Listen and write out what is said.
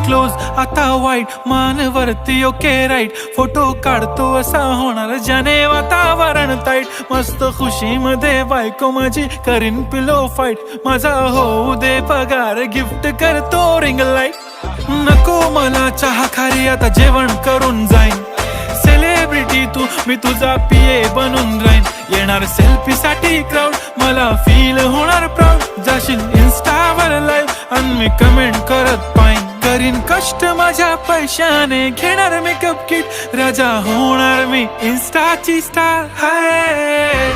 close आता वाईट मान वरती ओके राईट फोटो काढतो असा होणार ज्याने वातावरण ताईट मस्त खुशी मध्ये बायको माझी करीन पिलो फाईट माझा होऊ दे पगार गिफ्ट करतो रिंग लाईट नको मला चहा खारी आता जेवण करून जाईन सेलिब्रिटी तू मी तुझा पिये बनून राहीन येणार सेल्फी साठी क्राऊड मला फील होणार प्राऊड जाशील इन्स्टावर लाईव्ह आणि मी कमेंट करत पाईन करीन कष्ट माझ्या पैशाने घेणार मेकअप किट राजा होणार मी इन्स्टाची स्टार हाय